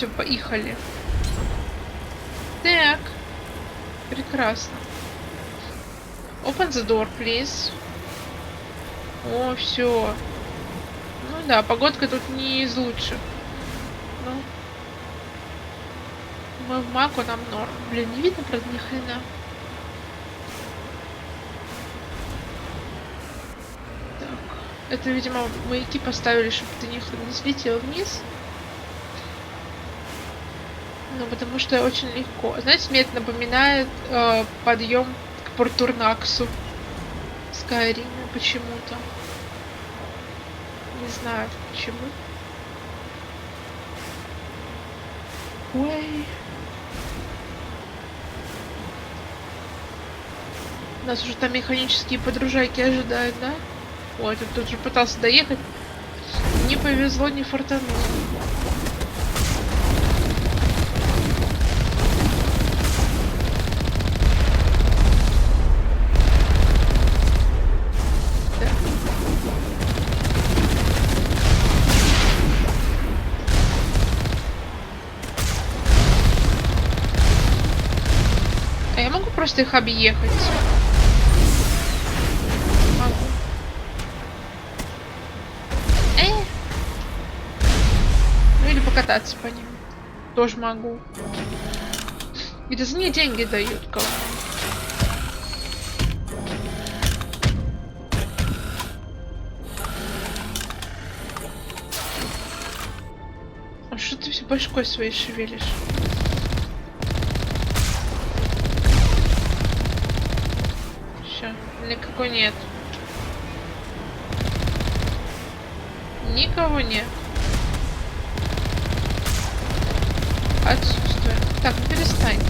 все, поехали. Так. Прекрасно. Open the door, please. О, все. Ну да, погодка тут не из лучших. Ну. Мы в маку, нам норм. Блин, не видно, правда, ни хрена. Так. Это, видимо, маяки поставили, чтобы ты не слетел вниз. Ну, потому что очень легко. Знаете, мне это напоминает подъем к Портурнаксу. Скайриме почему-то. Не знаю почему. Ой. Нас уже там механические подружайки ожидают, да? Ой, тут же пытался доехать. Не повезло, не фартануло. Просто их объехать. Могу. Ну или покататься по ним. Тоже могу. И за нее деньги дают кому. А что ты все башкой своей шевелишь? Никакой нет. Никого нет. Отсутствие. Так, ну перестань.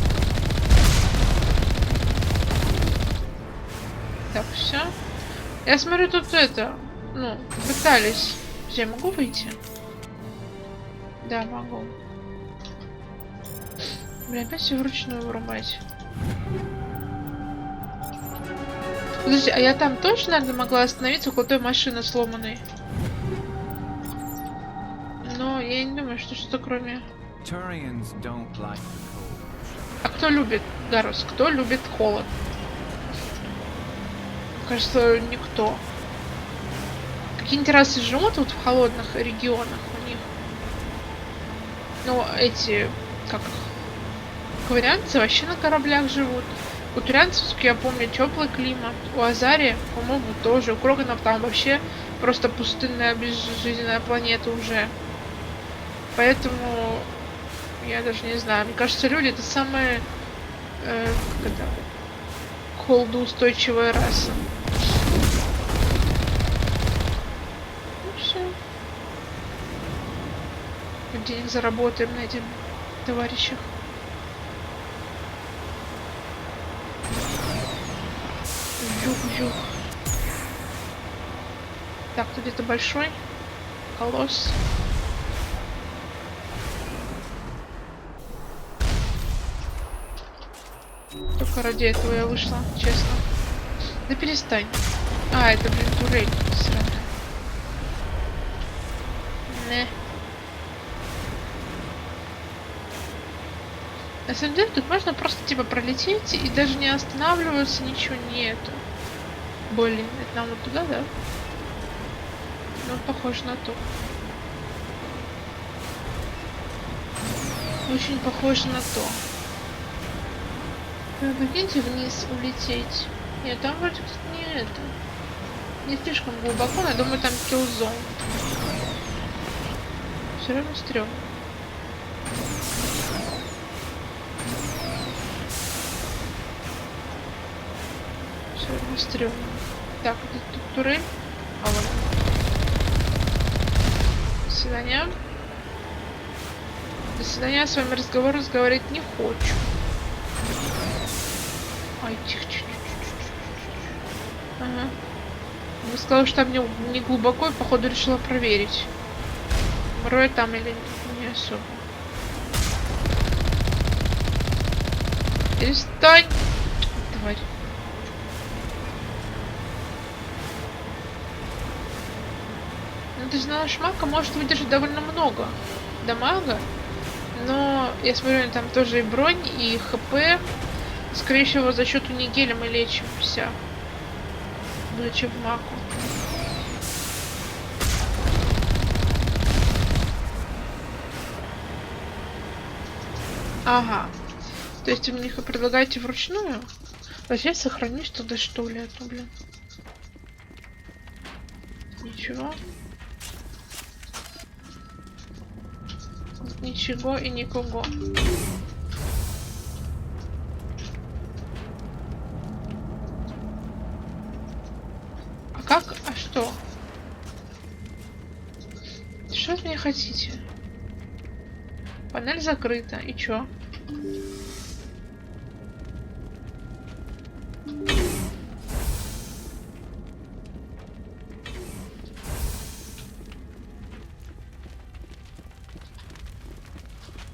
Так, все. Я смотрю, тут это. Ну, пытались. Я могу выйти? Да, могу. Блин, опять все вручную врубать. Подожди, а я там точно, наверное, могла остановиться около той машины сломанной? Но я не думаю, что что-то кроме... А кто любит, Гарус, кто любит холод? Кажется, никто. Какие-нибудь расы живут вот в холодных регионах у них. Ну, эти, как их, кварианцы вообще на кораблях живут. У турианцев, я помню, теплый климат. У Азари, по-моему, тоже. У Кроганов там вообще просто пустынная, безжизненная планета уже. Поэтому я даже не знаю. Мне кажется, люди это самая холодоустойчивая раса. Ну все. Денег заработаем на этих товарищах. Жух-жух. Так, тут где-то большой колосс. Только ради этого я вышла, честно. Да перестань. А, это, блин, турель сраная. Не. На самом деле, тут можно просто, типа, пролететь и даже не останавливаться, ничего нету. Блин, это нам вот туда, да? Ну, похоже на то. Очень похоже на то. Прикиньте, вниз улететь. Нет, там вроде как не это. Не слишком глубоко, но я думаю, там киллзон. Все равно стрёмно. Все равно стрёмно. Так, вот тут турель. А вот. До свидания. До свидания, я с вами разговаривать не хочу. Ай, тихо, тихо. Ага. Вы сказали, что там не глубоко, и походу решила проверить. Мрой там или не особо. Перестань! Тварь. Ну, ты знаешь, мака может выдержать довольно много дамага, Но я смотрю, там тоже и бронь, и хп. Скорее всего, за счет унигеля мы лечимся, будучи в маку. Ага. То есть вы мне их предлагаете вручную? А я сохранюсь тогда, что ли, это, блин. Ничего. Ничего и никого. А как? А что? Что от меня хотите? Панель закрыта. И чё?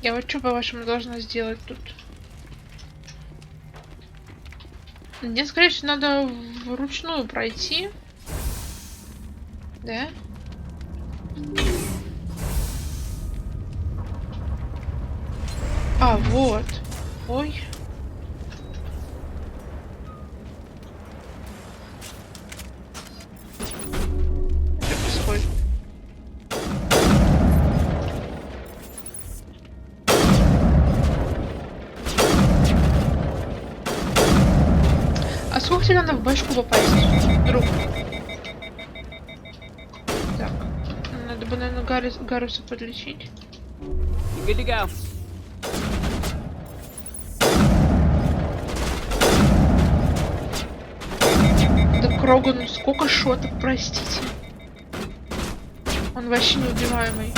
Я вот что, по-вашему, должна сделать тут? Мне, скорее всего, надо вручную пройти. Да? А, вот. Ой. Что происходит? А сколько тебе надо в башку попасть, друг? Так. Надо бы, наверное, Гаруса подлечить. Good to go. Да Крогану сколько шотов, простите. Он вообще неубиваемый.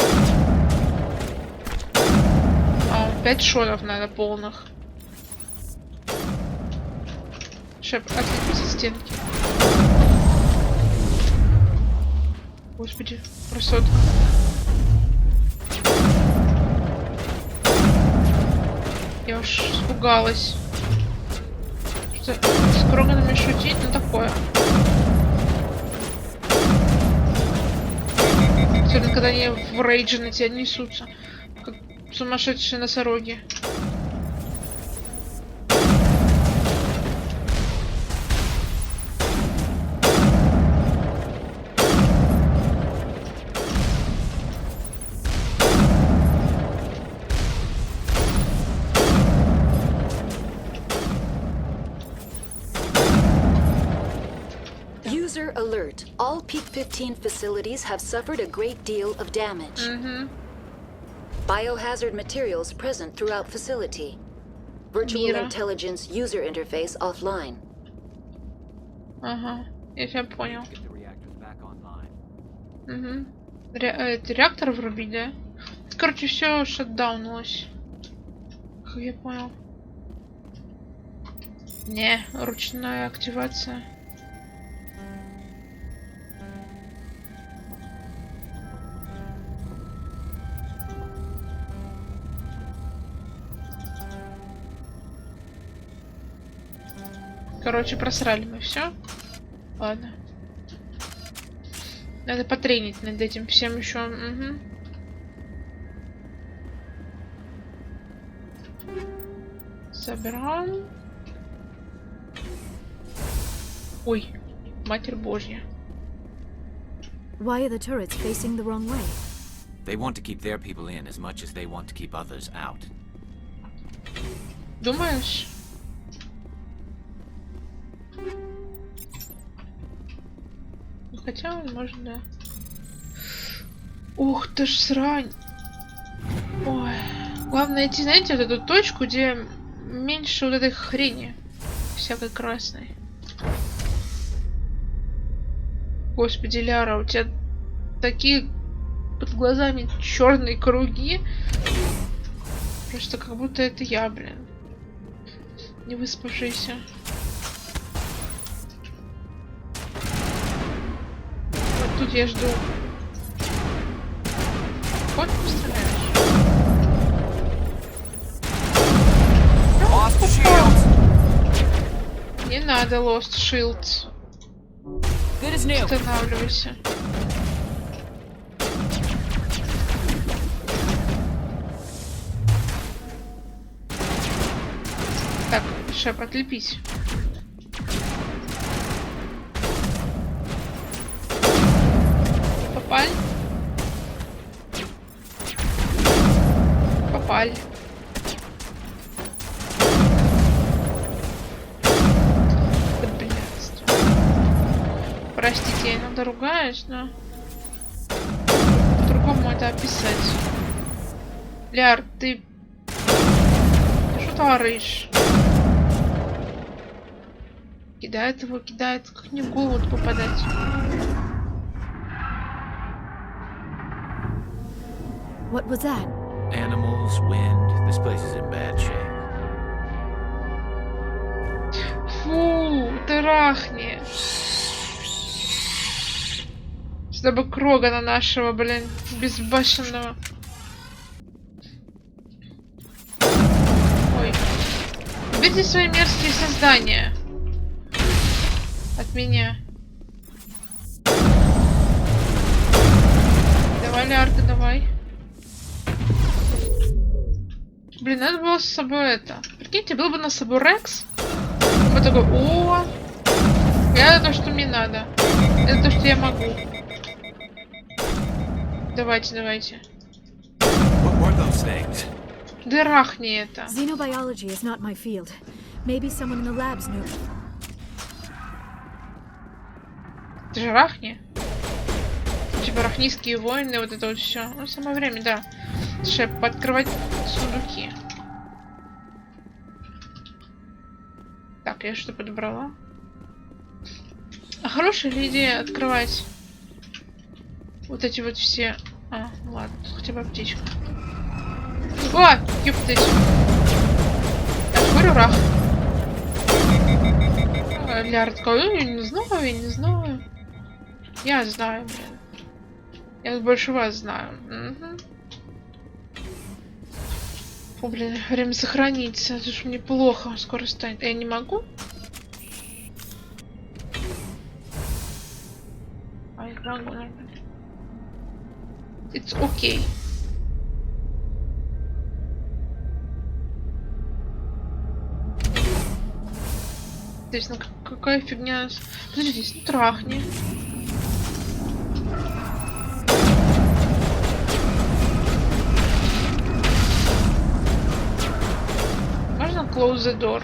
А, 5 шотов надо полных. Шеп, отъебись от стенки. Господи, красотка. Я уж испугалась. Что с Кроганами шутить, ну такое. Особенно, когда они в рейдже на тебя несутся. Как сумасшедшие носороги. User alert. All Peak 15 facilities have suffered a great deal of damage. Biohazard materials present throughout facility. Virtual intelligence user interface offline. Ага, я тебя понял. Реактор врубить, да? Короче, все шатдаунулось. Как я понял. Не, ручная активация. Короче, просрали мы все. Ладно. Надо потренить над этим всем еще. Угу. Собираем. Ой, Матерь Божья. Why are the turrets facing the wrong way? They want to keep their people in as much as they want to keep others out. Думаешь? Хотя, может, да. Ух ты ж срань. Ой. Главное найти, знаете, вот эту точку, где меньше вот этой хрени. Всякой красной. Господи, Ляра, у тебя такие под глазами черные круги. Просто как будто это я, блин. Не выспавшийся. Вот тут я жду. Вот постреляешь. Не надо Lost Shield. Останавливайся. Шеп, отлепись. Попали? Попали. Да блядство. Простите, я иногда ругаюсь, но по-другому это описать. Ляр, ты что творишь? Кидает его, кидает, как не в голову попадать. What was that? Animals, wind. This place is in bad shape. Фу, ты рахни. Чтобы Крогана нашего, блин, безбашенного. Ой. Уберите свои мерзкие создания. От меня. Давай, Лярка, давай. Блин, надо было с собой это. Прикиньте, был бы на собой Рекс. Вот такой, о, это то, что мне надо. Это то, что я могу. Давайте, давайте. Дырахни это. Xenobiology is not my field. Maybe someone in the labs knew. Это же рахни. Типа рахнийские войны, вот это вот все. Ну, самое время, да. Шеп, подкрывать сундуки. Так, я что подобрала? А хорошая ли идея открывать вот эти вот все... А, ладно, тут хотя бы аптечка. О, ёптыть. Я же говорю, рах. Ляр такой, я не знаю, я не знаю. Я знаю, блин. Я больше вас знаю. Угу. О, блин, время сохранится. Это же мне плохо скоро станет. Я не могу? А, я могу, наверное. It's okay. То есть, ну какая фигня. Подождите, ну трахни. Можно close the door?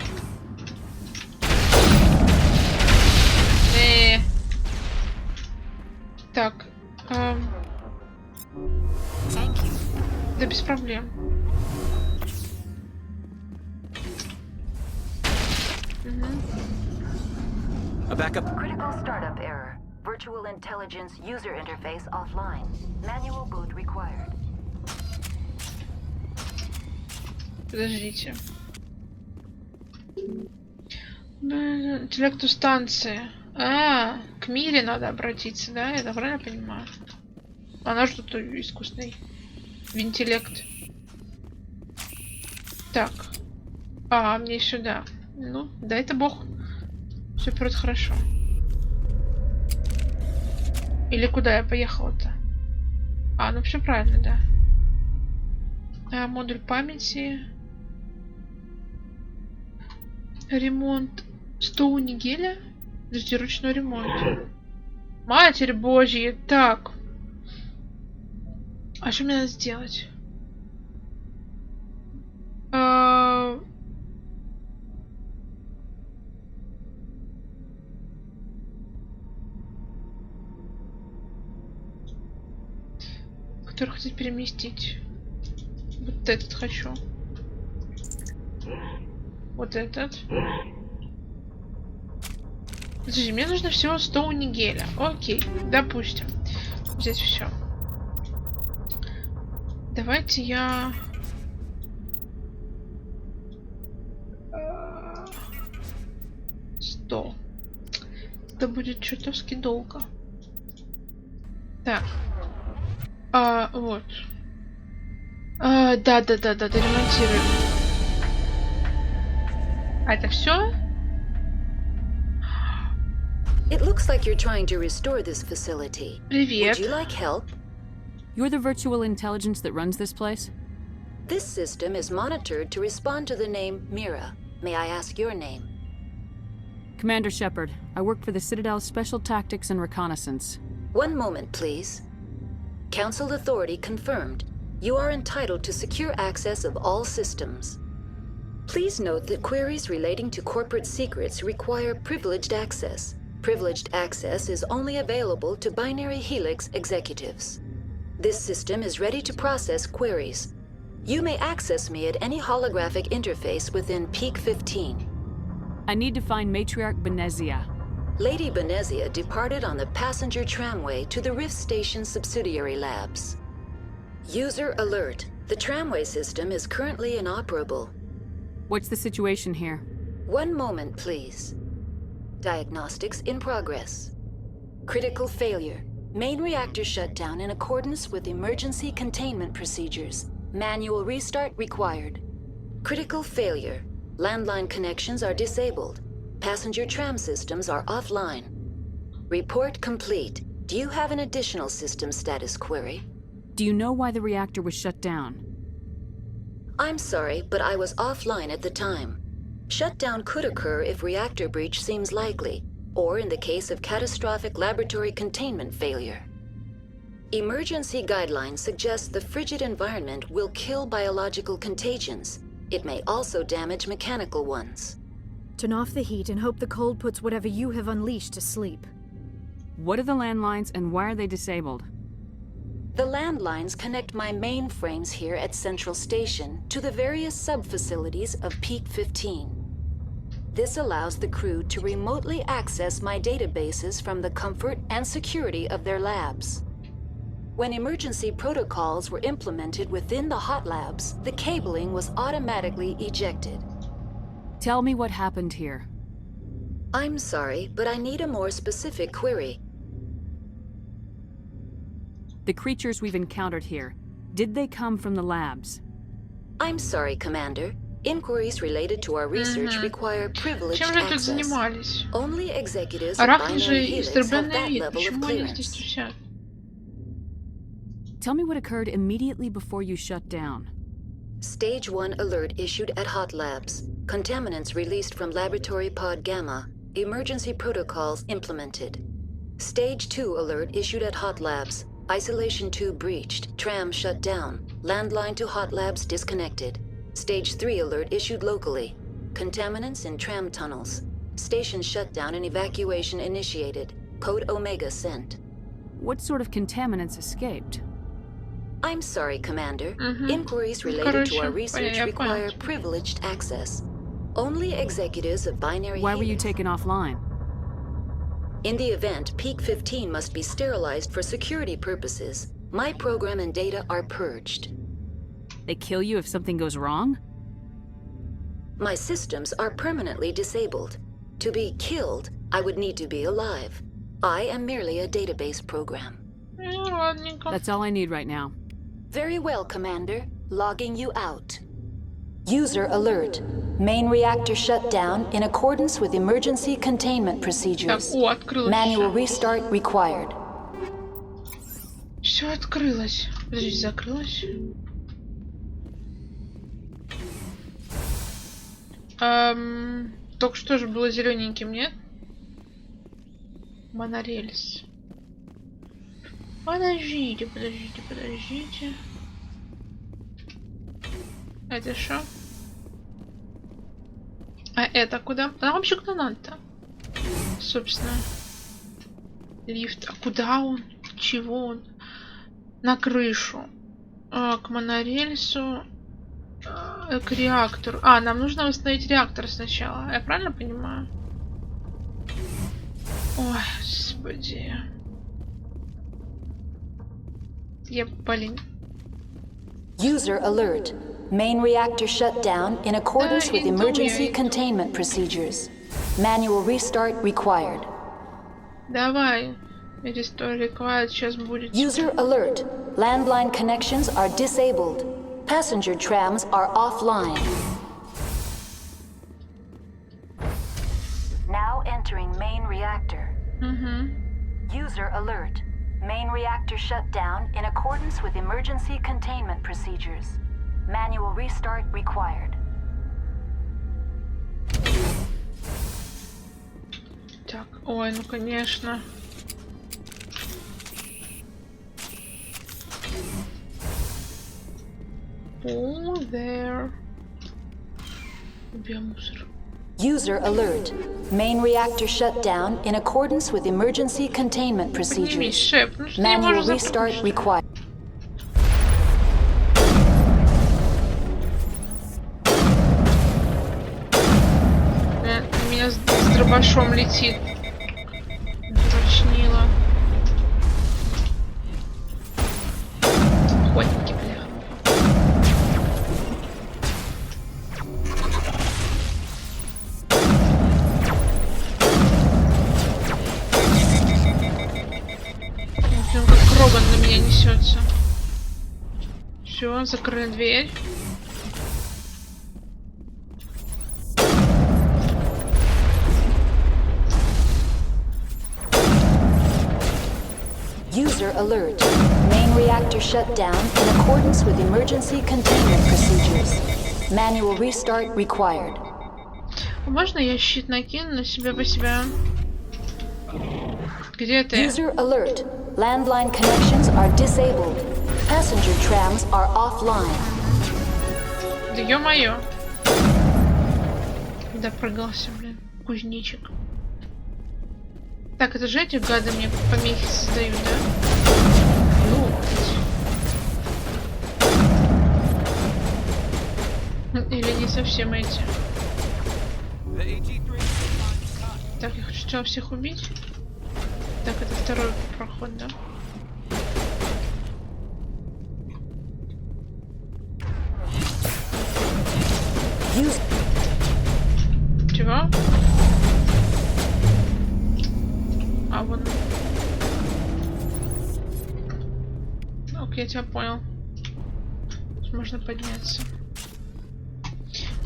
Так. Да без проблем. A backup. Critical startup error. Virtual intelligence user interface offline. Manual boot required. Подождите. Интеллекту станции. А, к Мире надо обратиться, да? Я правильно понимаю? Она же тут искусственный интеллект. Так. А, мне сюда. Ну, да, это бог. Все просто хорошо. Или куда я поехала-то? А, ну все правильно, да. А, модуль памяти. Ремонт. 100 у Нигеля? Подожди, ручной ремонт. Матерь Божья. Так. А что мне надо сделать? Который хотеть переместить. Вот этот хочу. Вот этот. Подожди, мне нужно всего 100 нигеля. Окей, допустим. Здесь все. Давайте я... 100. Это будет чертовски долго. Так. Вот. Да, ремонтируем. А это все? It looks like you're trying to restore this facility. Привет. Would you like help? You're the virtual intelligence that runs this place? This system is monitored to respond to the name Mira. May I ask your name? Commander Shepard. I work for the Citadel's Special Tactics and Reconnaissance. One moment, please. Council authority confirmed. You are entitled to secure access of all systems. Please note that queries relating to corporate secrets require privileged access. Privileged access is only available to binary helix executives. This system is ready to process queries. You may access me at any holographic interface within Peak 15. I need to find Matriarch Benezia. Lady Benezia departed on the passenger tramway to the Rift Station subsidiary labs. User alert. The tramway system is currently inoperable. What's the situation here? One moment, please. Diagnostics in progress. Critical failure. Main reactor shut down in accordance with emergency containment procedures. Manual restart required. Critical failure. Landline connections are disabled. Passenger tram systems are offline. Report complete. Do you have an additional system status query? Do you know why the reactor was shut down? I'm sorry, but I was offline at the time. Shutdown could occur if reactor breach seems likely, or in the case of catastrophic laboratory containment failure. Emergency guidelines suggest the frigid environment will kill biological contagions. It may also damage mechanical ones. Turn off the heat and hope the cold puts whatever you have unleashed to sleep. What are the landlines and why are they disabled? The landlines connect my mainframes here at Central Station to the various sub-facilities of Peak 15. This allows the crew to remotely access my databases from the comfort and security of their labs. When emergency protocols were implemented within the hot labs, the cabling was automatically ejected. Tell me what happened here. I'm sorry, but I need a more specific query. The creatures we've encountered here, did they come from the labs? I'm sorry, Commander. Inquiries related to our research require privileged Чем же тут access. занимались? Only executives of Арахны же binary helix have истребленный that вид. level of Почему они здесь clearance. тусят? Tell me what occurred immediately before you shut down. Stage 1 alert issued at Hot Labs. Contaminants released from Laboratory Pod Gamma. Emergency protocols implemented. Stage 2 alert issued at Hot Labs. Isolation tube breached. Tram shut down. Landline to Hot Labs disconnected. Stage 3 alert issued locally. Contaminants in tram tunnels. Station shutdown and evacuation initiated. Code Omega sent. What sort of contaminants escaped? I'm sorry, Commander. Inquiries related to our research require privileged access. Only executives of binary Why were you helix. taken offline? In the event, Peak 15 must be sterilized for security purposes. My program and data are purged. They kill you if something goes wrong? My systems are permanently disabled. To be killed, I would need to be alive. I am merely a database program. Ладненько. That's all I need right now. Very well, Commander. Logging you out. User alert. Main reactor shut down in accordance with emergency containment Так, procedures. о, открылось. Manual restart required. Все открылось. Подождите, закрылось? Только что же было зелененьким, нет? Монорельс. Подождите. Это что? А это куда? А вообще куда надо-то? Собственно. Лифт. А куда он? Чего он? На крышу. К монорельсу. К реактору. А, нам нужно восстановить реактор сначала. Я правильно понимаю? Ой, господи. Блин. User alert. Main reactor shut down in accordance with emergency containment procedures. Manual restart required. Давай. Restore required. Сейчас будет. User alert. Landline connections are disabled. Passenger trams are offline. Now entering main reactor. User alert. Main reactor shut down in accordance with emergency containment procedures. Manual restart required. Так, ой, ну конечно. Oh, there. Биомусор. User alert. Main reactor shut down in accordance with emergency containment Поднимись, procedures. Шеп, ну что ты не Manual можешь restart запрыгнуть? required. На меня с дробашом летит. Дурачнила. Охотники, бля. Блин, как Кроган на меня несется. Все, закрыли дверь. User alert. Main reactor shut down in accordance with emergency containment procedures. Manual restart required. Можно я щит накину на себя по себя? Где ты? User alert. Landline connections are disabled. Passenger trams are offline. Да ё-моё. Допрыгался, блин, кузнечик. Так, это же эти гады мне помехи создают, да? Ну, или не совсем эти. Так, я хочу сначала всех убить. Так, это второй проход, да? Чего? А вон. Окей, я тебя понял. Тут можно подняться.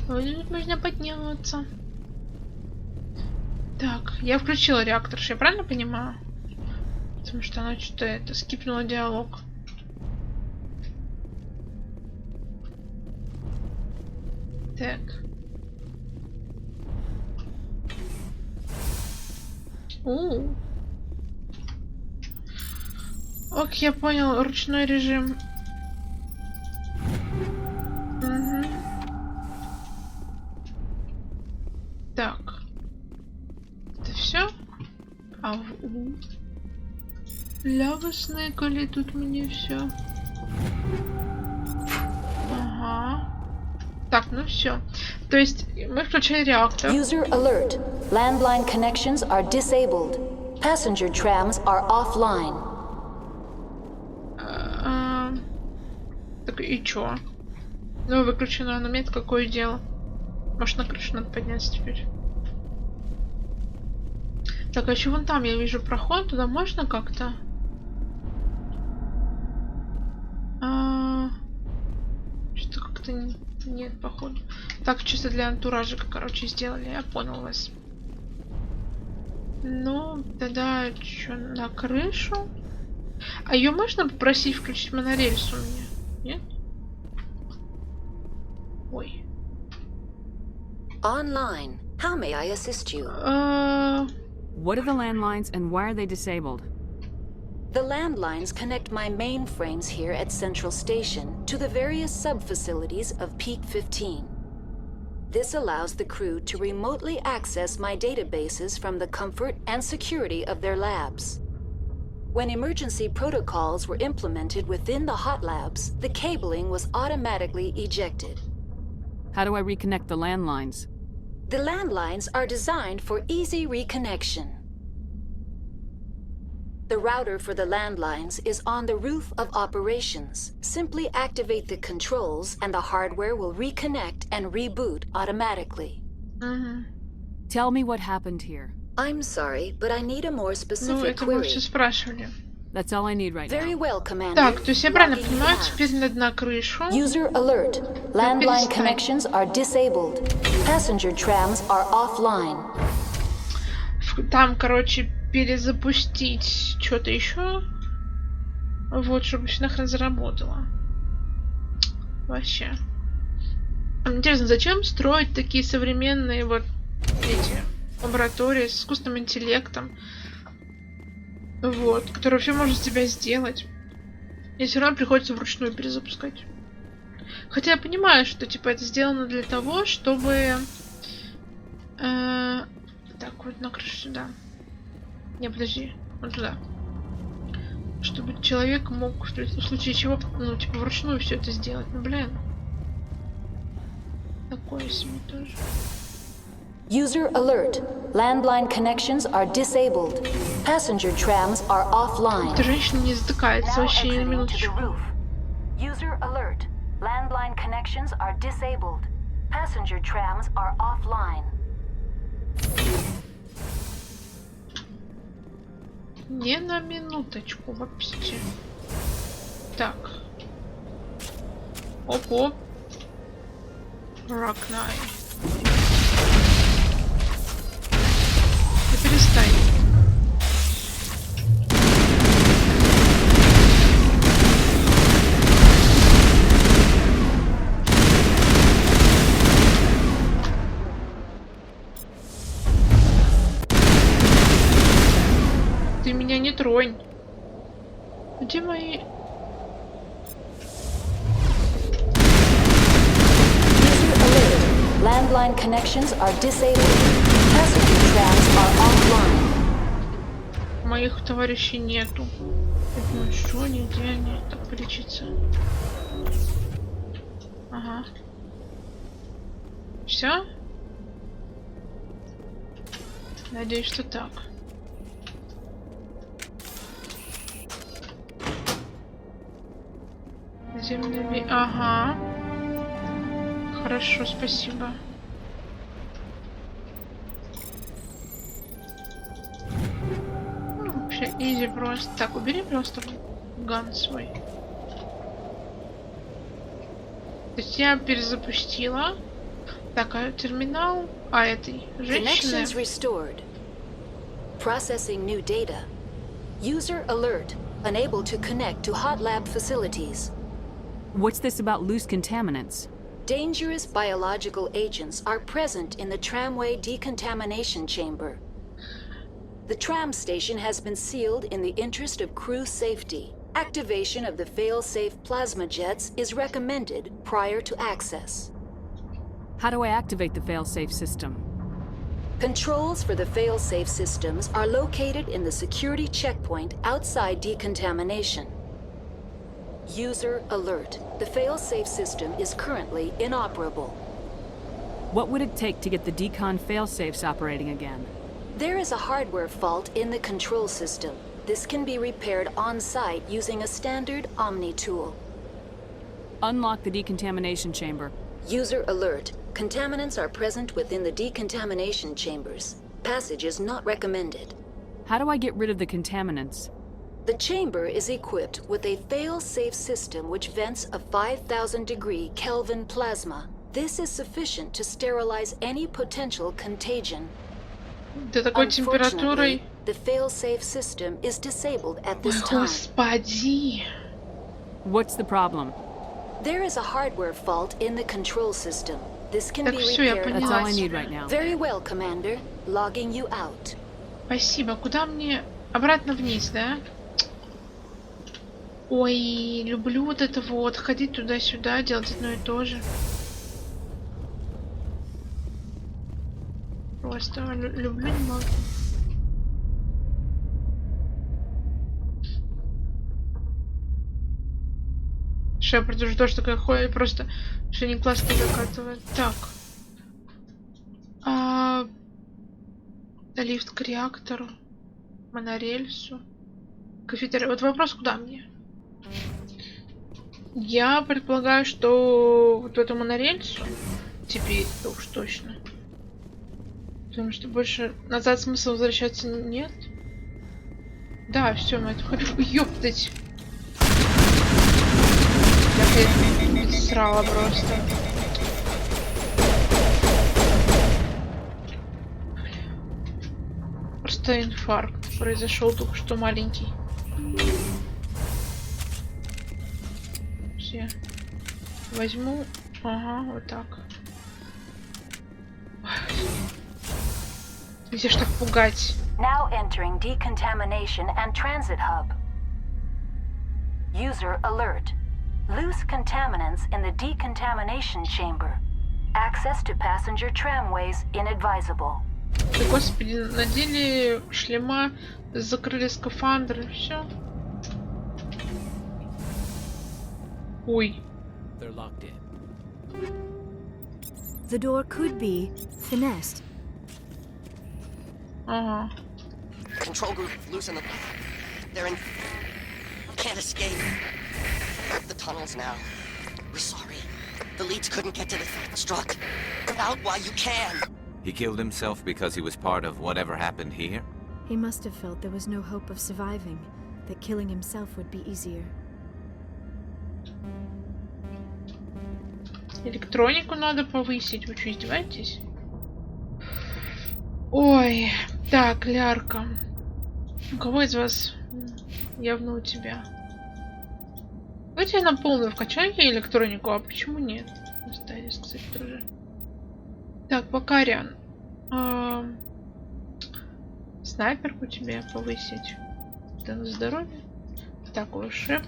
Ой, тут можно подняться. Так, я включила реактор, я правильно понимаю? Потому что она что-то это скипнула диалог. Так. Ок, я понял, ручной режим. Угу. Так. Это все? Ля вы снекали тут мне все. Ага. Так, ну все. То есть мы включили реактор. User alert. Landline connections are disabled. Passenger trams are offline. Так и чё? Ну, выключено, но мне какое дело? Может, на крышу надо подняться теперь? Так, а еще вон там я вижу проход, туда можно как-то? Что-то как-то нет, походу. Так, чисто для антуража, короче, сделали. Я понял вас. Ну, тогда что, на крышу? А ее можно попросить включить монорельс у меня? Нет? Ой. Online. How may I assist you? What are the landlines and why are they disabled? The landlines connect my mainframes here at Central Station to the various sub-facilities of Peak 15. This allows the crew to remotely access my databases from the comfort and security of their labs. When emergency protocols were implemented within the hot labs, the cabling was automatically ejected. How do I reconnect the landlines? The landlines are designed for easy reconnection. The router for the landlines is on the roof of operations. Simply activate the controls and the hardware will reconnect and reboot automatically. Tell me what happened here. I'm sorry, but I need a more Ну, specific это мы query. все спрашивали. That's all I need right Very now. well, Commander. Так, то есть я правильно Logging понимаю, task. теперь надо на крышу. User alert. Landline перестань. connections are disabled. Passenger trams are offline. Там, короче, перезапустить что-то еще. Вот, чтобы все нахрен заработало. Вообще. Интересно, зачем строить такие современные вот эти лаборатория с искусственным интеллектом. Вот, который вообще может тебя сделать. И все равно приходится вручную перезапускать. Хотя я понимаю, что типа это сделано для того, чтобы... Так, вот на крышу сюда. Не, подожди. Вот туда. Чтобы человек мог в случае чего, ну, типа, вручную все это сделать. Ну, блин. Такое себе тоже. User alert. Landline connections are disabled. Passenger trams are offline. Эта женщина не затыкается вообще ни на минуточку. User alert. Landline connections are disabled. Passenger trams are offline. Не на минуточку вообще. Так. Оп-оп. Ракнай. Да перестань. Ты меня не тронь. Где мои... Landline connections are disabled. Passenger trams are offline. Моих товарищей нету. Ну что, нигде они так полечиться. Ага. Все? Надеюсь, что так. Земля... Ага. Хорошо, спасибо. Ну, вообще, изи просто. Так, убери просто ган свой. То есть я перезапустила. Так, а терминал... А, этой женщины... Connections restored. Processing new data. User alert. Unable to connect to hot lab facilities. What's this about loose contaminants? Dangerous biological agents are present in the tramway decontamination chamber. The tram station has been sealed in the interest of crew safety. Activation of the fail-safe plasma jets is recommended prior to access. How do I activate the fail-safe system? Controls for the fail-safe systems are located in the security checkpoint outside decontamination. User alert. The fail-safe system is currently inoperable. What would it take to get the decon fail-safes operating again? There is a hardware fault in the control system. This can be repaired on-site using a standard Omni tool. Unlock the decontamination chamber. User alert. Contaminants are present within the decontamination chambers. Passage is not recommended. How do I get rid of the contaminants? The chamber is equipped with a fail-safe system which vents a 5,000-degree Kelvin plasma. This is sufficient to sterilize any potential contagion. До такой температурой... The fail-safe system is disabled at this Ой, time. господи! What's the problem? There is a hardware fault in the control system. This can Так, be всё, я repaired. That's all I поняла. need right now. Very well, Commander. Logging you out. Спасибо. Куда мне? Обратно вниз, да? Ой, люблю вот это вот. Ходить туда-сюда, делать одно и то же. Просто люблю, не могу. Шепард уже тоже такая ходит, просто все не классно закатывает. Так. Лифт к реактору. Монорельсу. Кафетерий. Вот вопрос, куда мне? Я предполагаю, что вот в эту монорельсу теперь-то уж точно. Потому что больше назад смысла возвращаться нет. Да, все, мы это ходим. Ёптать! Я срала просто. Просто инфаркт произошел только что маленький. Все. Возьму. Ага, вот так. Нельзя ж так пугать. Now entering decontamination and transit hub. User alert. Loose contaminants in the decontamination chamber. Access to passenger tramways inadvisable. Да, господи, надели шлема, закрыли скафандры, все. Ой. They're locked in. The door could be finessed. Ага. Control group loosen the... They're in... Can't escape. The tunnels now. We're sorry. The leads couldn't get to the struck. Get out while you can. He killed himself because he was part of whatever happened here? He must have felt there was no hope of surviving, that killing himself would be easier. Электронику надо повысить. Вы что, издеваетесь? Ой. Так, Лярка. У кого из вас? Явно у тебя. Давайте я на полную вкачаю электронику, а почему нет? Остались, кстати, тоже. Так, Бакарян. Снайперку тебе повысить. Это на здоровье. Такой шеп.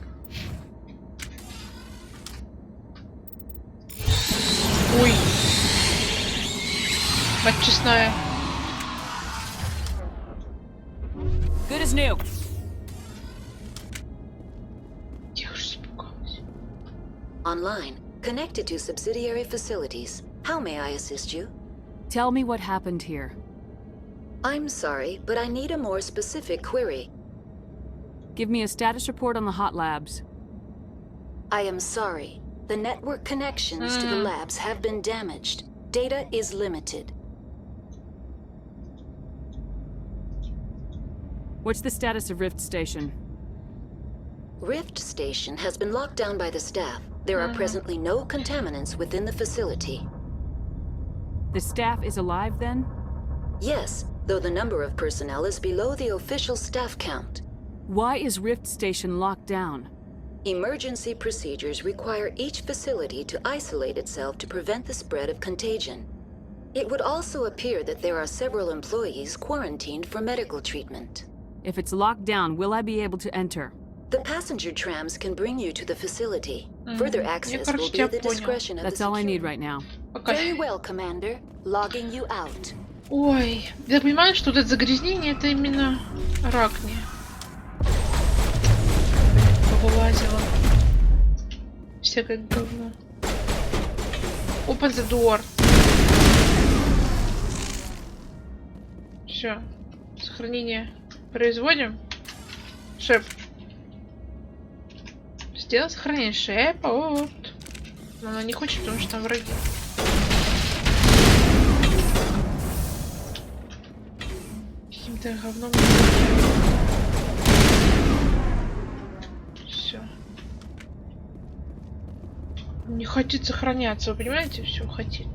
Ой. Мать честная. Good as new. Тихо, что испугалась. Online. Connected to subsidiary facilities. How may I assist you? Tell me what happened here. I'm sorry, but I need a more specific query. Give me a status report on the hot labs. I am sorry. The network connections to the labs have been damaged. Data is limited. What's the status of Rift Station? Rift Station has been locked down by the staff. There are presently no contaminants within the facility. The staff is alive then? Yes, though the number of personnel is below the official staff count. Why is Rift Station locked down? Emergency procedures require each facility to isolate itself to prevent the spread of contagion. It would also appear that there are several employees quarantined for medical treatment. If it's locked down, will I be able to enter? The passenger trams can bring you to the facility. Further access will be at the discretion of the That's all I security. need right now. Very well, Commander. Logging you out. Ой, я понимаю, что вот это загрязнение это именно ракни. Повылазила. Все как говно. Open the door. Все. Сохранение производим. Шеп. Сделал сохранение. Шепард. Но она не хочет, потому что там враги. Каким-то говном. Все. Не хочет сохраняться, вы понимаете? Все хотит.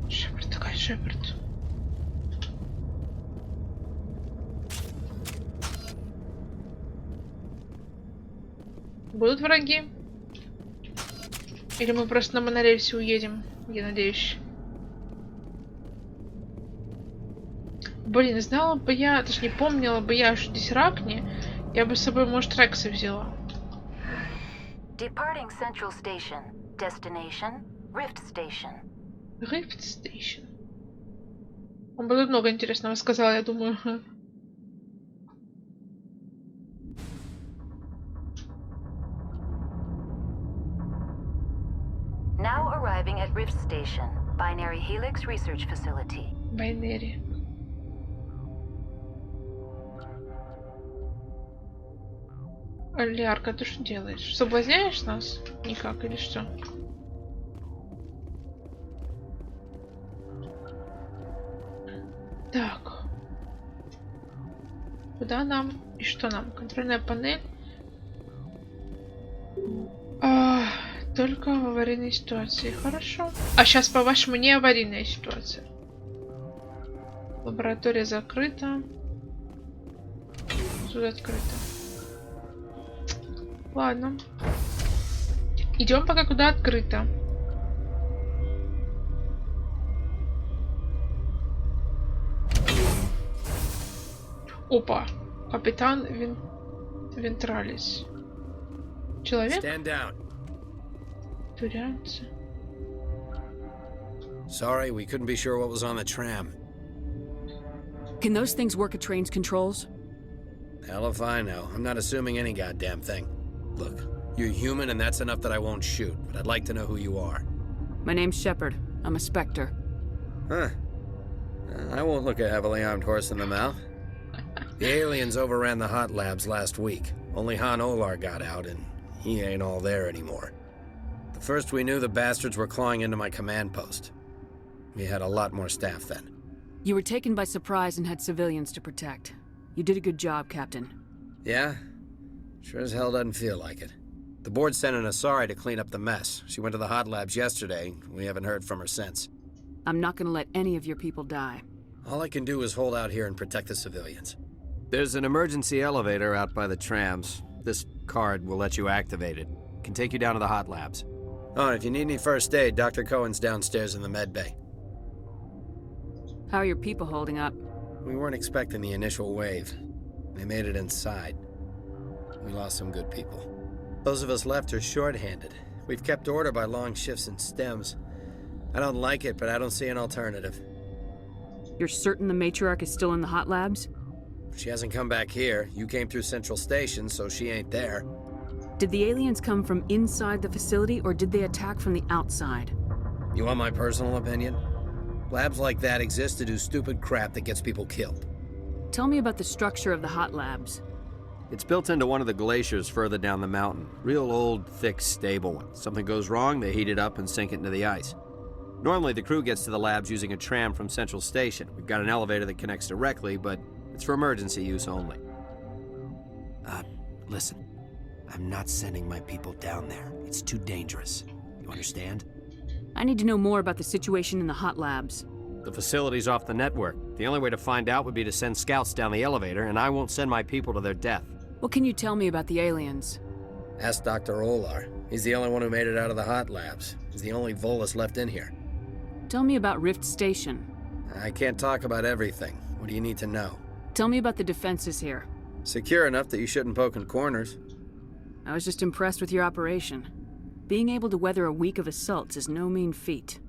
Шепард такая, Шепард. Будут враги? Или мы просто на монорельсе уедем? Я надеюсь. Блин, знала бы я, точнее помнила бы я, что здесь ракни, я бы с собой, может, Рекса взяла. Departing Central Station. Destination Rift Station. Rift Station. Он бы много интересного сказал, я думаю. Now arriving at Rift Station, Binary Helix Research Facility. Байнери. Лярка, ты что делаешь? Соблазняешь нас? Никак, или что? Так. Куда нам? И что нам? Контрольная панель. Только в аварийной ситуации. Хорошо. А сейчас, по-вашему, не аварийная ситуация. Лаборатория закрыта. Тут открыто. Ладно. Идем пока куда открыто. Опа. Капитан Вентралис. Человек? Stand down. Турианцы. Sorry, we couldn't be sure what was on the tram. Can those things work at train's controls? Hell if I know. I'm not assuming any goddamn thing. Look, you're human and that's enough that I won't shoot, but I'd like to know who you are. My name's Shepard. I'm a Spectre. Huh. I won't look a heavily armed horse in the mouth. The aliens overran the hot labs last week. Only Han Olar got out, and he ain't all there anymore. The first we knew, the bastards were clawing into my command post. We had a lot more staff then. You were taken by surprise and had civilians to protect. You did a good job, Captain. Yeah? Sure as hell doesn't feel like it. The board sent an Asari to clean up the mess. She went to the hot labs yesterday. We haven't heard from her since. I'm not gonna let any of your people die. All I can do is hold out here and protect the civilians. There's an emergency elevator out by the trams. This card will let you activate it. Can take you down to the hot labs. Oh, and if you need any first aid, Dr. Cohen's downstairs in the med bay. How are your people holding up? We weren't expecting the initial wave. They made it inside. We lost some good people. Those of us left are short-handed. We've kept order by long shifts and stems. I don't like it, but I don't see an alternative. You're certain the matriarch is still in the hot labs? She hasn't come back here. You came through Central Station, so she ain't there. Did the aliens come from inside the facility, or did they attack from the outside? You want my personal opinion? Labs like that exist to do stupid crap that gets people killed. Tell me about the structure of the hot labs. It's built into one of the glaciers further down the mountain. Real old, thick, stable one. Something goes wrong, they heat it up and sink it into the ice. Normally, the crew gets to the labs using a tram from Central Station. We've got an elevator that connects directly, but it's for emergency use only. Listen. I'm not sending my people down there. It's too dangerous. You understand? I need to know more about the situation in the hot labs. The facility's off the network. The only way to find out would be to send scouts down the elevator, and I won't send my people to their death. What can you tell me about the aliens? Ask Dr. Olar. He's the only one who made it out of the hot labs. He's the only Volus left in here. Tell me about Rift Station. I can't talk about everything. What do you need to know? Tell me about the defenses here. Secure enough that you shouldn't poke in corners. I was just impressed with your operation. Being able to weather a week of assaults is no mean feat.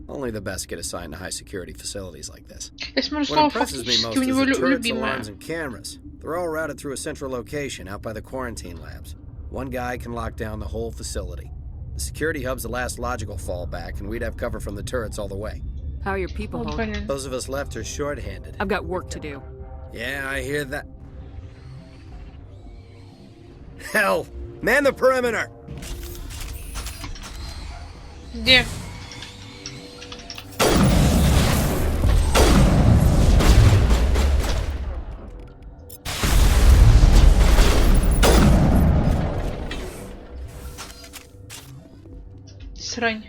Only the best get assigned to high-security facilities like this. What What impresses me most is the turrets, alarms, and cameras. They're all routed through a central location out by the quarantine labs. One guy can lock down the whole facility. The security hub's the last logical fallback, and we'd have cover from the turrets all the way. How are your people holding? Those of us left are short-handed. I've got work to do. Yeah, I hear that. Hell! Man the perimeter! Где? Срань.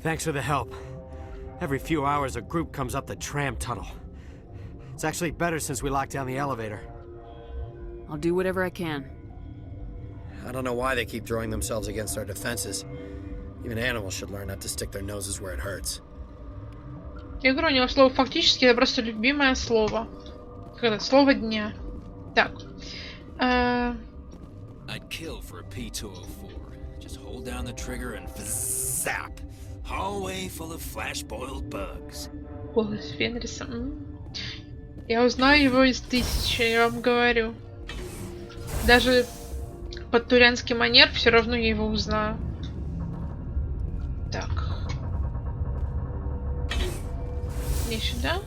Thanks for the help. Every few hours, a group comes up the tram tunnel. It's actually better since we locked down the elevator. I'll do whatever I can. I don't know why they keep throwing themselves against our defenses. Even animals should learn not to stick their noses where it hurts. Я говорю, у него слово фактически это просто любимое слово. Как слово дня. Так. I'd kill for a P204. Just hold down the trigger and zap. Hallway full of flash-boiled bugs. Голос Фенриса. Я узнаю его из 1000, я вам говорю. Даже под турянский манер все равно я его узнаю. Так. Не сюда.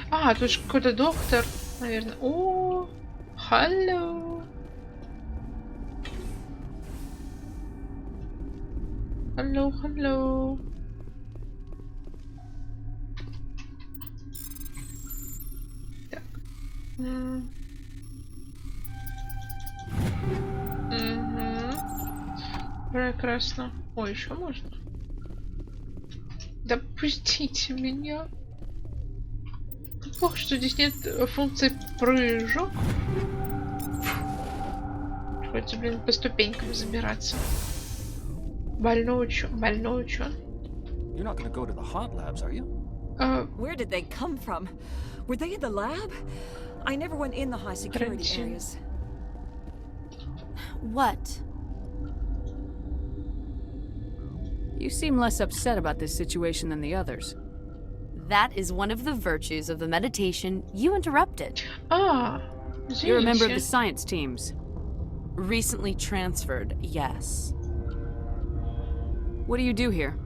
А, тут же какой-то доктор, наверное. О, hello. Hello, hello. Так. Прекрасно. Ой, еще можно? Да пустите меня. Плохо, что здесь нет функции прыжок. Приходится, блин, по ступенькам забираться. Больной учёный. Больной учёный. You're not gonna go to the hot labs, are you? Where did they come from? Were they in the lab? I never went in the high security Карантин. areas. What? You seem less upset about this situation than the others. That is one of the virtues of the meditation you interrupted. А, You're a member of the извините. science teams. Recently transferred, yes. What do you do here?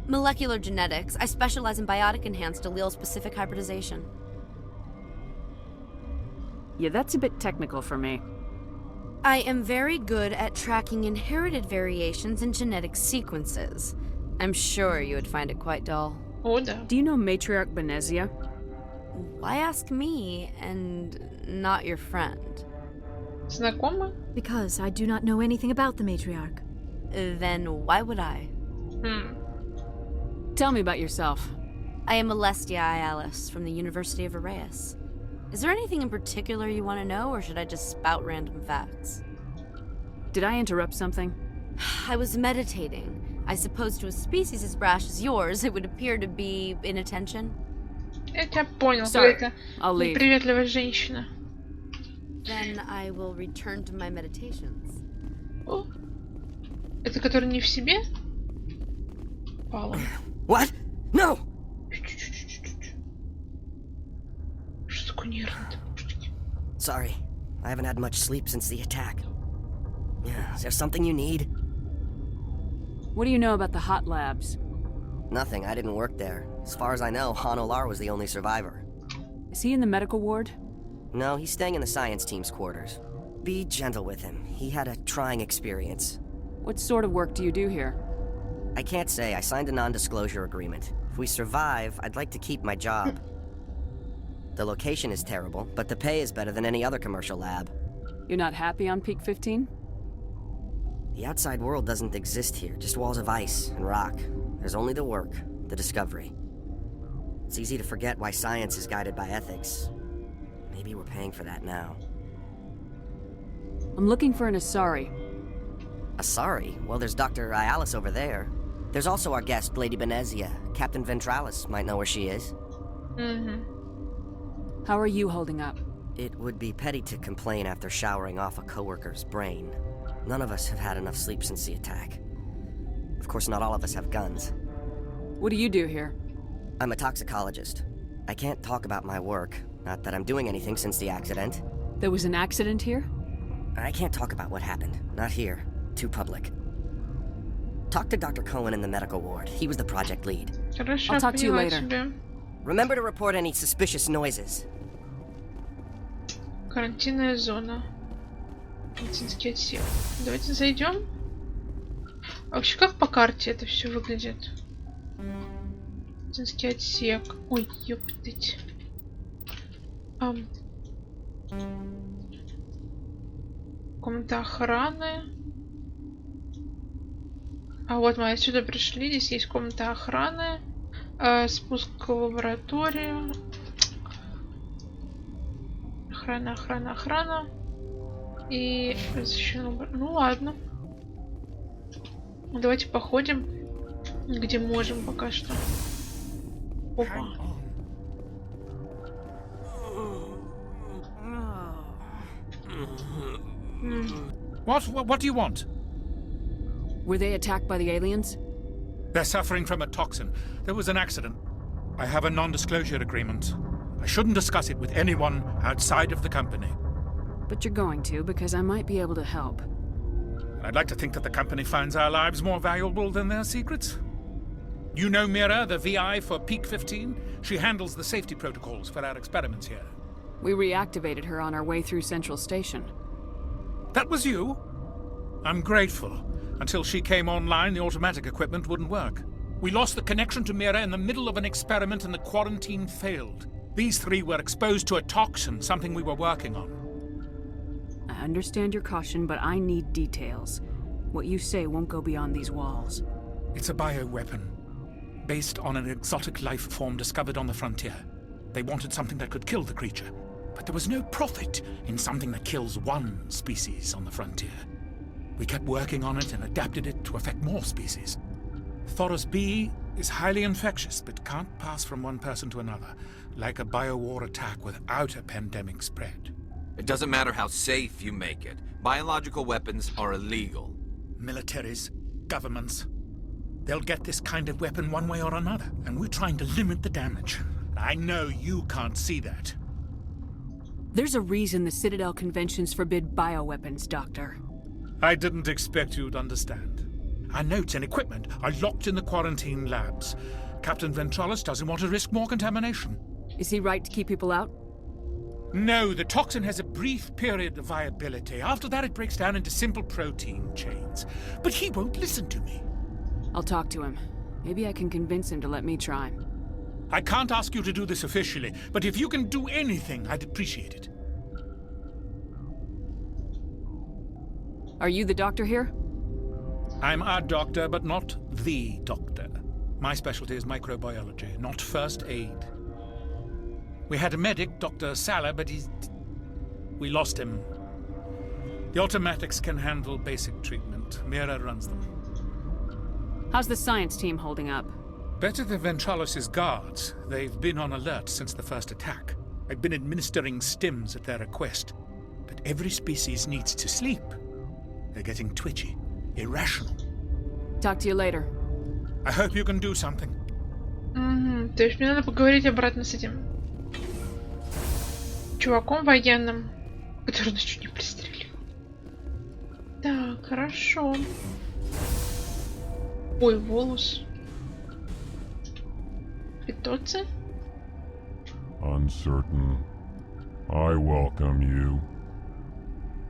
Molecular genetics. I specialize in biotic-enhanced allele-specific hybridization. Yeah, that's a bit technical for me. I am very good at tracking inherited variations in genetic sequences. I'm sure you would find it quite dull. О, да. Do you know Matriarch Benezia? Why ask me and not your friend? Знакомы? Because I do not know anything about the matriarch. Then why would I? Tell me about yourself. I am Alestia Ialis from the University of Arrhaeus. Is there anything in particular you want to know, or should I just spout random facts? Did I interrupt something? I was meditating. I suppose to a species as brash as yours, it would appear to be inattention. Я тебя понял, Sorry, какая-то I'll leave. неприветливая женщина. Then I will return to my meditations. О, это который не в себе? Пала. What? No! Что такое нервный-то, мужики? Sorry, I haven't had much sleep since the attack. Yeah, is there something you need? What do you know about the hot labs? Nothing, I didn't work there. As far as I know, Han Olar was the only survivor. Is he in the medical ward? No, he's staying in the science team's quarters. Be gentle with him. He had a trying experience. What sort of work do you do here? I can't say. I signed a non-disclosure agreement. If we survive, I'd like to keep my job. The location is terrible, but the pay is better than any other commercial lab. You're not happy on Peak 15? The outside world doesn't exist here, just walls of ice and rock. There's only the work, the discovery. It's easy to forget why science is guided by ethics. Maybe we're paying for that now. I'm looking for an Asari. Asari? Well, there's Dr. Ialis over there. There's also our guest, Lady Benezia. Captain Ventralis might know where she is. How are you holding up? It would be petty to complain after showering off a coworker's brain. None of us have had enough sleep since the attack. Of course, not all of us have guns. What do you do here? I'm a toxicologist. I can't talk about my work. Not that I'm doing anything since the accident. There was an accident here? I can't talk about what happened. Not here. Too public. Talk to Dr. Cohen in the medical ward. He was the project lead. Хорошо, I'll talk to you поняла later. тебя. Remember to report any suspicious noises. Карантинная зона. Медицинский отсек. Давайте зайдем. Вообще, как по карте это все выглядит? Медицинский отсек. Ой, ёптыть. Комната охраны. А вот мы отсюда пришли. Здесь есть комната охраны. Спуск в лабораторию. Охрана, охрана, охрана. И ну ладно. Давайте походим, где можем пока что. Опа. What do you want? Were they attacked by the aliens? They're suffering from a toxin. There was an accident. I have a non-disclosure agreement. I shouldn't discuss it with anyone outside of the company. But you're going to, because I might be able to help. I'd like to think that the company finds our lives more valuable than their secrets. You know Mira, the VI for Peak 15? She handles the safety protocols for our experiments here. We reactivated her on our way through Central Station. That was you? I'm grateful. Until she came online, the automatic equipment wouldn't work. We lost the connection to Mira in the middle of an experiment and the quarantine failed. These three were exposed to a toxin, something we were working on. I understand your caution, but I need details. What you say won't go beyond these walls. It's a bioweapon, based on an exotic life form discovered on the frontier. They wanted something that could kill the creature, but there was no profit in something that kills one species on the frontier. We kept working on it and adapted it to affect more species. Thoros B is highly infectious, but can't pass from one person to another. like a biowar attack without a pandemic spread. It doesn't matter how safe you make it. Biological weapons are illegal. Militaries, governments, they'll get this kind of weapon one way or another, and we're trying to limit the damage. I know you can't see that. There's a reason the Citadel conventions forbid bioweapons, Doctor. I didn't expect you'd understand. Our notes and equipment are locked in the quarantine labs. Captain Ventralis doesn't want to risk more contamination. Is he right to keep people out? No, the toxin has a brief period of viability. After that, it breaks down into simple protein chains. But he won't listen to me. I'll talk to him. Maybe I can convince him to let me try. I can't ask you to do this officially, but if you can do anything, I'd appreciate it. Are you the doctor here? I'm a doctor, but not the doctor. My specialty is microbiology, not first aid. We had a medic, Dr. Sala, but we lost him. The automatics can handle basic treatment. Mira runs them. How's the science team holding up? Better than Ventralis' guards. They've been on alert since the first attack. I've been administering stims at their request. But every species needs to sleep. They're getting twitchy, irrational. Talk to you later. I hope you can do something. То есть мне надо поговорить обратно с этим чуваком военным, который нас чуть не пристрелил. Так, хорошо. Ой, волос. Питоцы? Uncertain. I welcome you.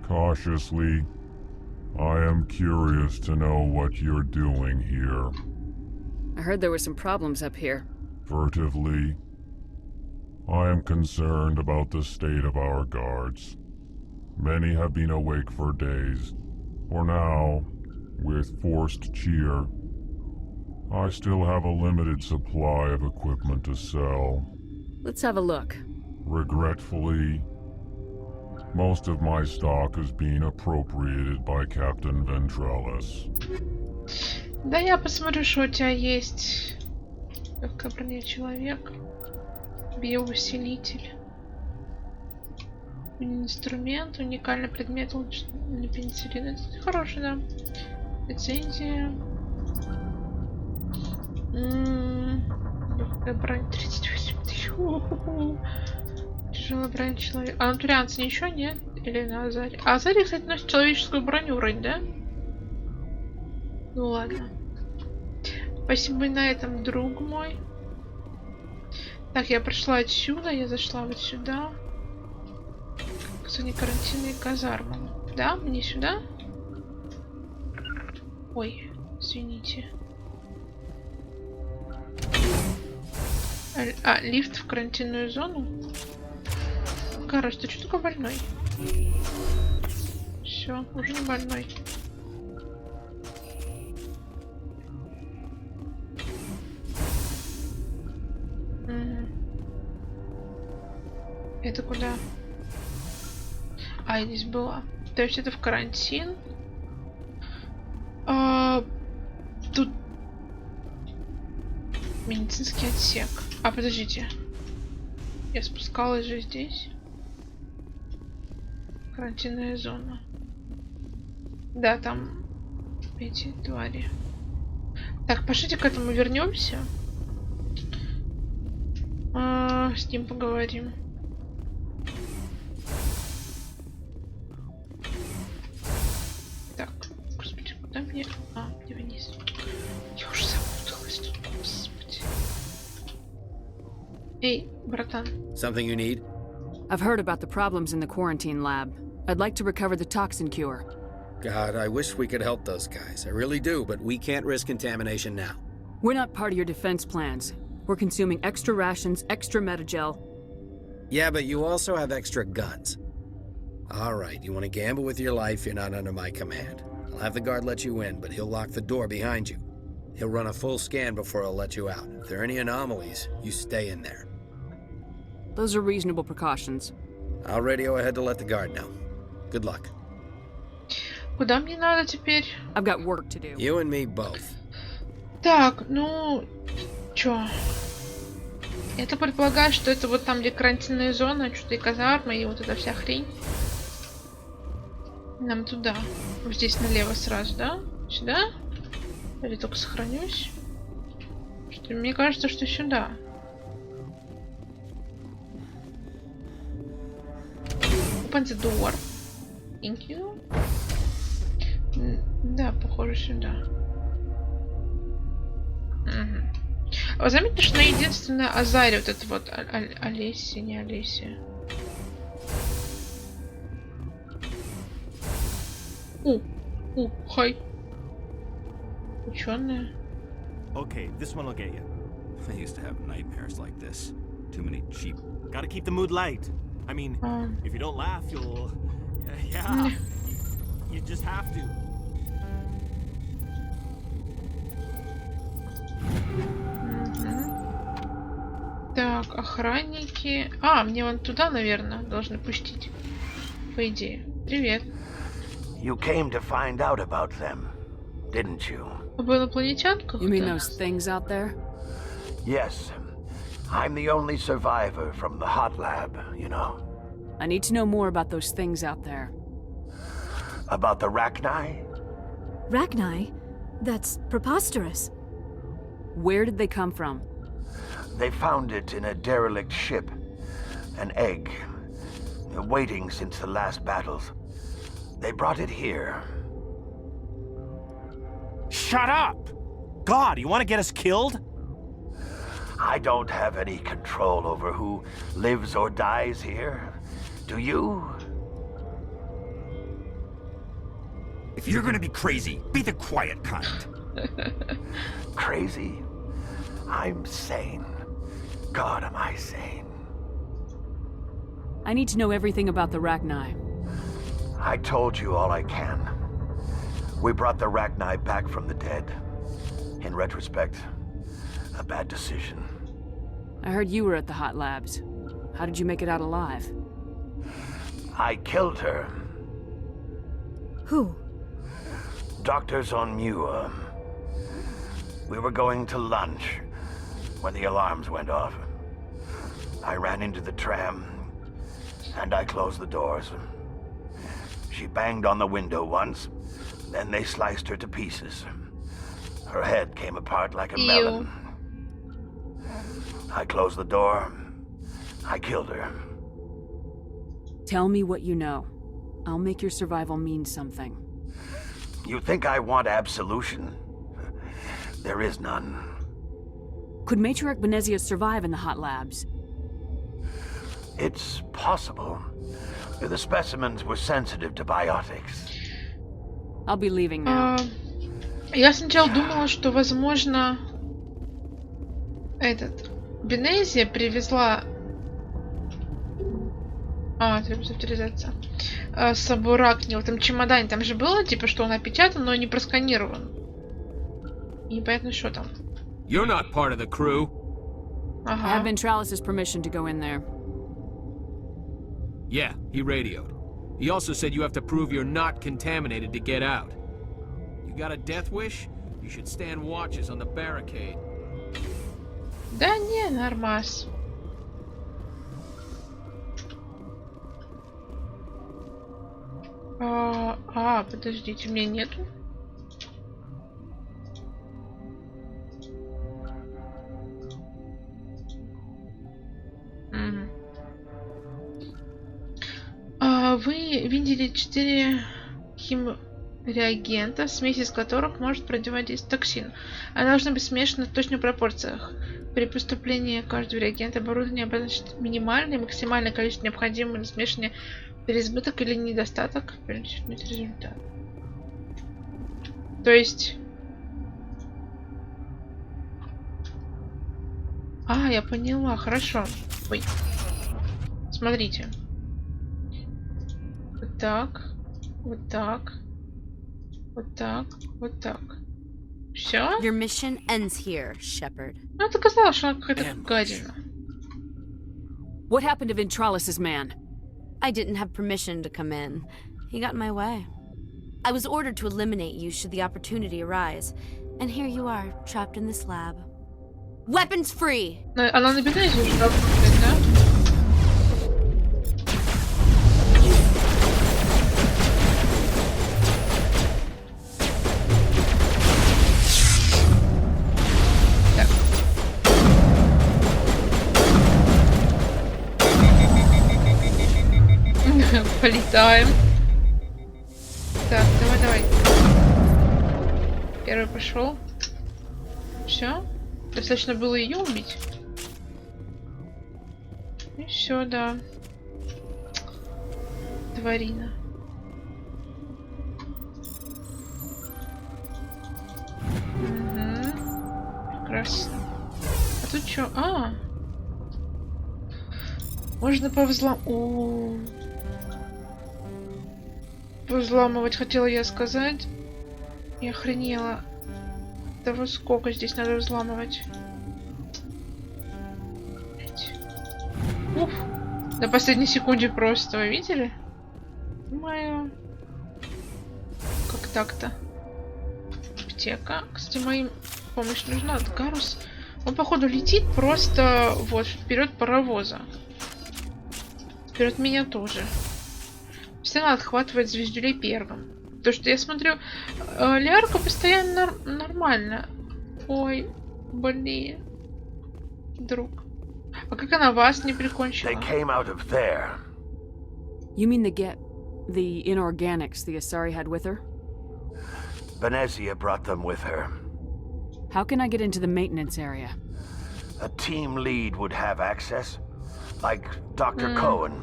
Cautiously, I am curious to know what you're doing here. I heard there were some problems up here. Furtively, I am concerned about the state of our guards. Many have been awake for days. For now, with forced cheer, I still have a limited supply of equipment to sell. Let's have a look. Regretfully, most of my stock is being appropriated by Captain Ventralis. Да я посмотрю, что у тебя есть. Легкая броня человек. Биоусилитель. Инструмент. Уникальный предмет. Для пенициллина. Это хороший, да. Лицензия. Легкая броня 38 тысяч. Тяжелая броня человека. А натурианцы ничего нет? Или на Азаре? А Азаре, кстати, носит человеческую броню вроде, да? Ну ладно. Спасибо и на этом, друг мой. Так, я прошла отсюда, я зашла вот сюда. Кстати, карантинные казармы. Да, мне сюда? Ой, извините. А, лифт в карантинную зону? Короче, ты что такой больной? Все, уже не больной. Это куда? А, здесь была. То есть это в карантин. Тут медицинский отсек. А, подождите. Я спускалась же здесь. Карантинная зона. Да, там эти твари. Так, пошлите к этому вернемся. С ним поговорим. Так, господи, куда мне? А, где вниз? Я уже запуталась тут, господи. Эй, братан. Something you need? I've heard about the problems in the quarantine lab. I'd like to recover the toxin cure. God, I wish we could help those guys. I really do, but we can't risk contamination now. We're not part of your defense plans. We're consuming extra rations, extra metagel. Yeah, but you also have extra guns. All right, you want to gamble with your life, you're not under my command. I'll have the guard let you in, but he'll lock the door behind you. He'll run a full scan before he'll let you out. If there are any anomalies, you stay in there. Those are reasonable precautions. I'll radio ahead to let the guard know. Good luck. Куда мне надо теперь? I've got work to do. You and me both. Так, ну... Чё? Я-то предполагаю, что это вот там, где карантинная зона, что-то и казарма, и вот эта вся хрень. Нам туда. Вот здесь налево сразу, да? Сюда? Или только сохранюсь? Что, мне кажется, что сюда. Open the door. Thank you. Да, похоже, сюда. Угу. Вы заметите, что на единственное Азаре вот это вот Олеся, не Олеся. Хай. Ученая. Okay, this one will get you. I used to have nightmares like this. Too many cheap. Gotta keep the mood light. I mean, if you don't laugh, you'll... Yeah. You just have to. Так, охранники. Мне вон туда, наверное, должны пустить. По идее. Привет. You came to find out about them, didn't you? Об инопланетянках? You mean those things out there? Yes. I'm the only survivor from the hot lab, you know. I need to know more about those things out there. About the Rachni? Rachni? That's preposterous. Where did they come from? They found it in a derelict ship. An egg. Waiting since the last battles. They brought it here. Shut up! God, you want to get us killed? I don't have any control over who lives or dies here. Do you? If you're gonna be crazy, be the quiet kind. Crazy? I'm sane. God, am I sane? I need to know everything about the Rachni. I told you all I can. We brought the Rachni back from the dead. In retrospect, a bad decision. I heard you were at the hot labs. How did you make it out alive? I killed her. Who? Doctors on Muir. We were going to lunch when the alarms went off. I ran into the tram, and I closed the doors. She banged on the window once, then they sliced her to pieces. Her head came apart like a melon. I closed the door. I killed her. Tell me what you know. I'll make your survival mean something. You think I want absolution? There is none. Could Matriarch Benezia survive in the hot labs? It's possible. The specimens were sensitive to biotics. I'll be leaving now. Я сначала думала, что, возможно, Бенезия привезла... требуется авторизация. С собой Ракни в этом чемодане. Там же было, типа, что он опечатан, но не просканирован. И непонятно, что там. You're not part of the crew. I have Ventralis' permission to go in there. Yeah, he radioed. He also said you have to prove you're not contaminated to get out. You got a death wish? You should stand watches on the barricade. Да не, нормас. Подождите, у меня нету. Вы видели 4 химреагента, смесь из которых может противодействовать токсину. Она должна быть смешана в точных пропорциях. При поступлении каждого реагента оборудование обозначит минимальное и максимальное количество необходимого для смешивания, переизбыток или недостаток. Результат. То есть... я поняла, хорошо. Ой. Смотрите. Вот так. Вот так. Вот так. Вот так. Все? Your mission ends here, Shepard. Это казалось, что она какая-то гадина. What happened to Ventralis' man? I didn't have permission to come in. He got in my way. I was ordered to eliminate you should the opportunity arise. And here you are, trapped in this lab. Weapons free. Она на бедезе уже работает, да? Полетаем. Так, давай. Первый пошел. Все. Достаточно было ее убить. И все, да. Тварина. Угу. Прекрасно. А тут что? Можно взламывать, хотела я сказать. Я охренела. Да вот сколько здесь надо взламывать. Уф. На последней секунде просто. Вы видели? Моё. Как так-то? Аптека. Кстати, моим помощь нужна. Гарус. Он, походу, летит просто вот вперед паровоза. Вперед меня тоже. Постоянно отхватывает звездюлей первым. То, что я смотрю, Лярка постоянно нормально. Ой, блин. Друг. А как она вас не прикончила? You mean the inorganics the Asari had with her? Venezia brought them with her. How can I get into the maintenance area? A team lead would have access. Like Dr. Cohen.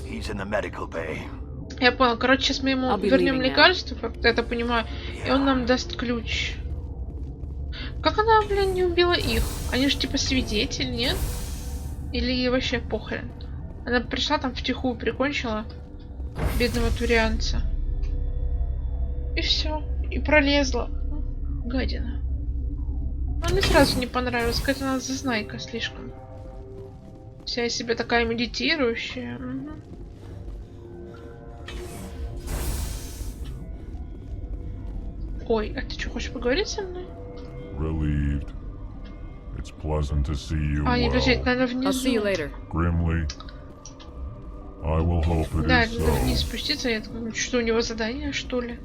He's in the medical bay. Я понял. Короче, сейчас мы ему вернем лекарство, как я это понимаю, и он нам даст ключ. Как она, блин, не убила их? Они же типа свидетель, нет? Или вообще похрен? Она пришла там втихую, прикончила бедного турианца. И все. И пролезла. Гадина. Она мне сразу не понравилась. Какая-то она зазнайка слишком. Вся из себя такая медитирующая. Ой, а ты что, хочешь поговорить со мной? Relieved. It's pleasant to see you не, подожди, надо внизу. I'll see you later. Grimly. I will hope it Да, is надо so. вниз спуститься. Я думаю, что у него задание, что ли?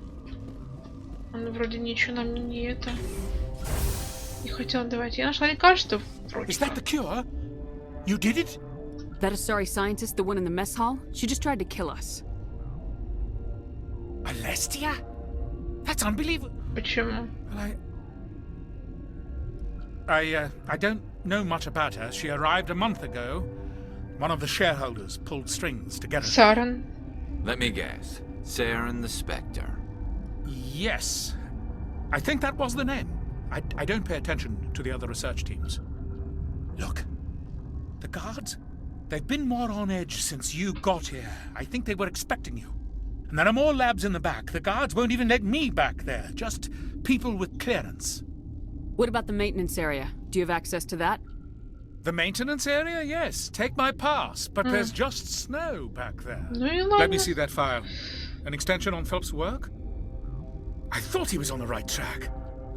Он вроде ничего нам не это. Не хотел давать. Я нашла лекарство. Is that the cure? You did it? That Asari scientist, the one in the mess hall? She just tried to kill us. Alestia? That's unbelievable. Почему? I don't know much about her. She arrived a month ago. One of the shareholders pulled strings to get her. Сарен. Let me guess. Saren the Spectre. Yes. I think that was the name. I don't pay attention to the other research teams. Look. The guards? They've been more on edge since you got here. I think they were expecting you. And there are more labs in the back. The guards won't even let me back there. Just people with clearance. What about the maintenance area? Do you have access to that? The maintenance area? Yes. Take my pass. But there's just snow back there. Ну, Let me see that file. An extension on Phelps' work? I thought he was on the right track.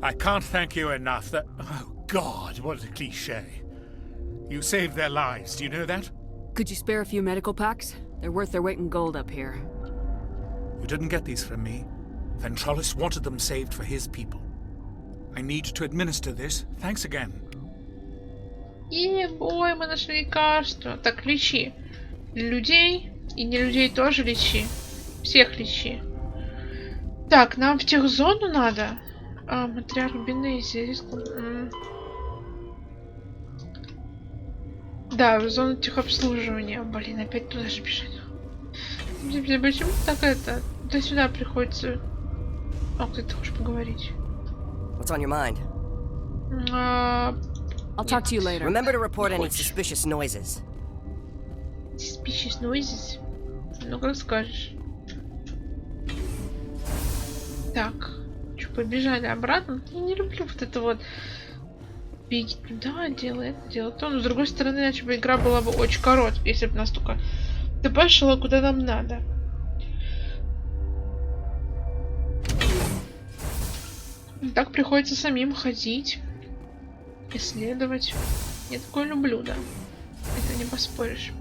I can't thank you enough that... Oh, God, what a cliche. You saved their lives. Do you know that? Could you spare a few medical packs? They're worth their weight in gold up here. You didn't get these from me. Ventrolis wanted them saved for his people. I need to administer this. Thanks again. Ой, мы нашли лекарство. Так, лечи. Людей и не людей тоже лечи. Всех лечи. Так, нам в техзону надо. Матриарх Бенези. Да, в зону техобслуживания. Блин, опять туда же бежать. Почему так это? До сюда приходится. Кто-то хочешь поговорить? What's on your mind? I'll talk to you later. Remember to report any suspicious noises. Suspicious noises? Ну, как скажешь. Так. Что, побежали обратно? Я не люблю вот это вот. Беги туда, делай это, делай то. Но с другой стороны, иначе бы игра была бы очень короткая, если бы нас только ТП шло куда нам надо. Так приходится самим ходить. исследовать. Я такое люблю, да. Это не поспоришь.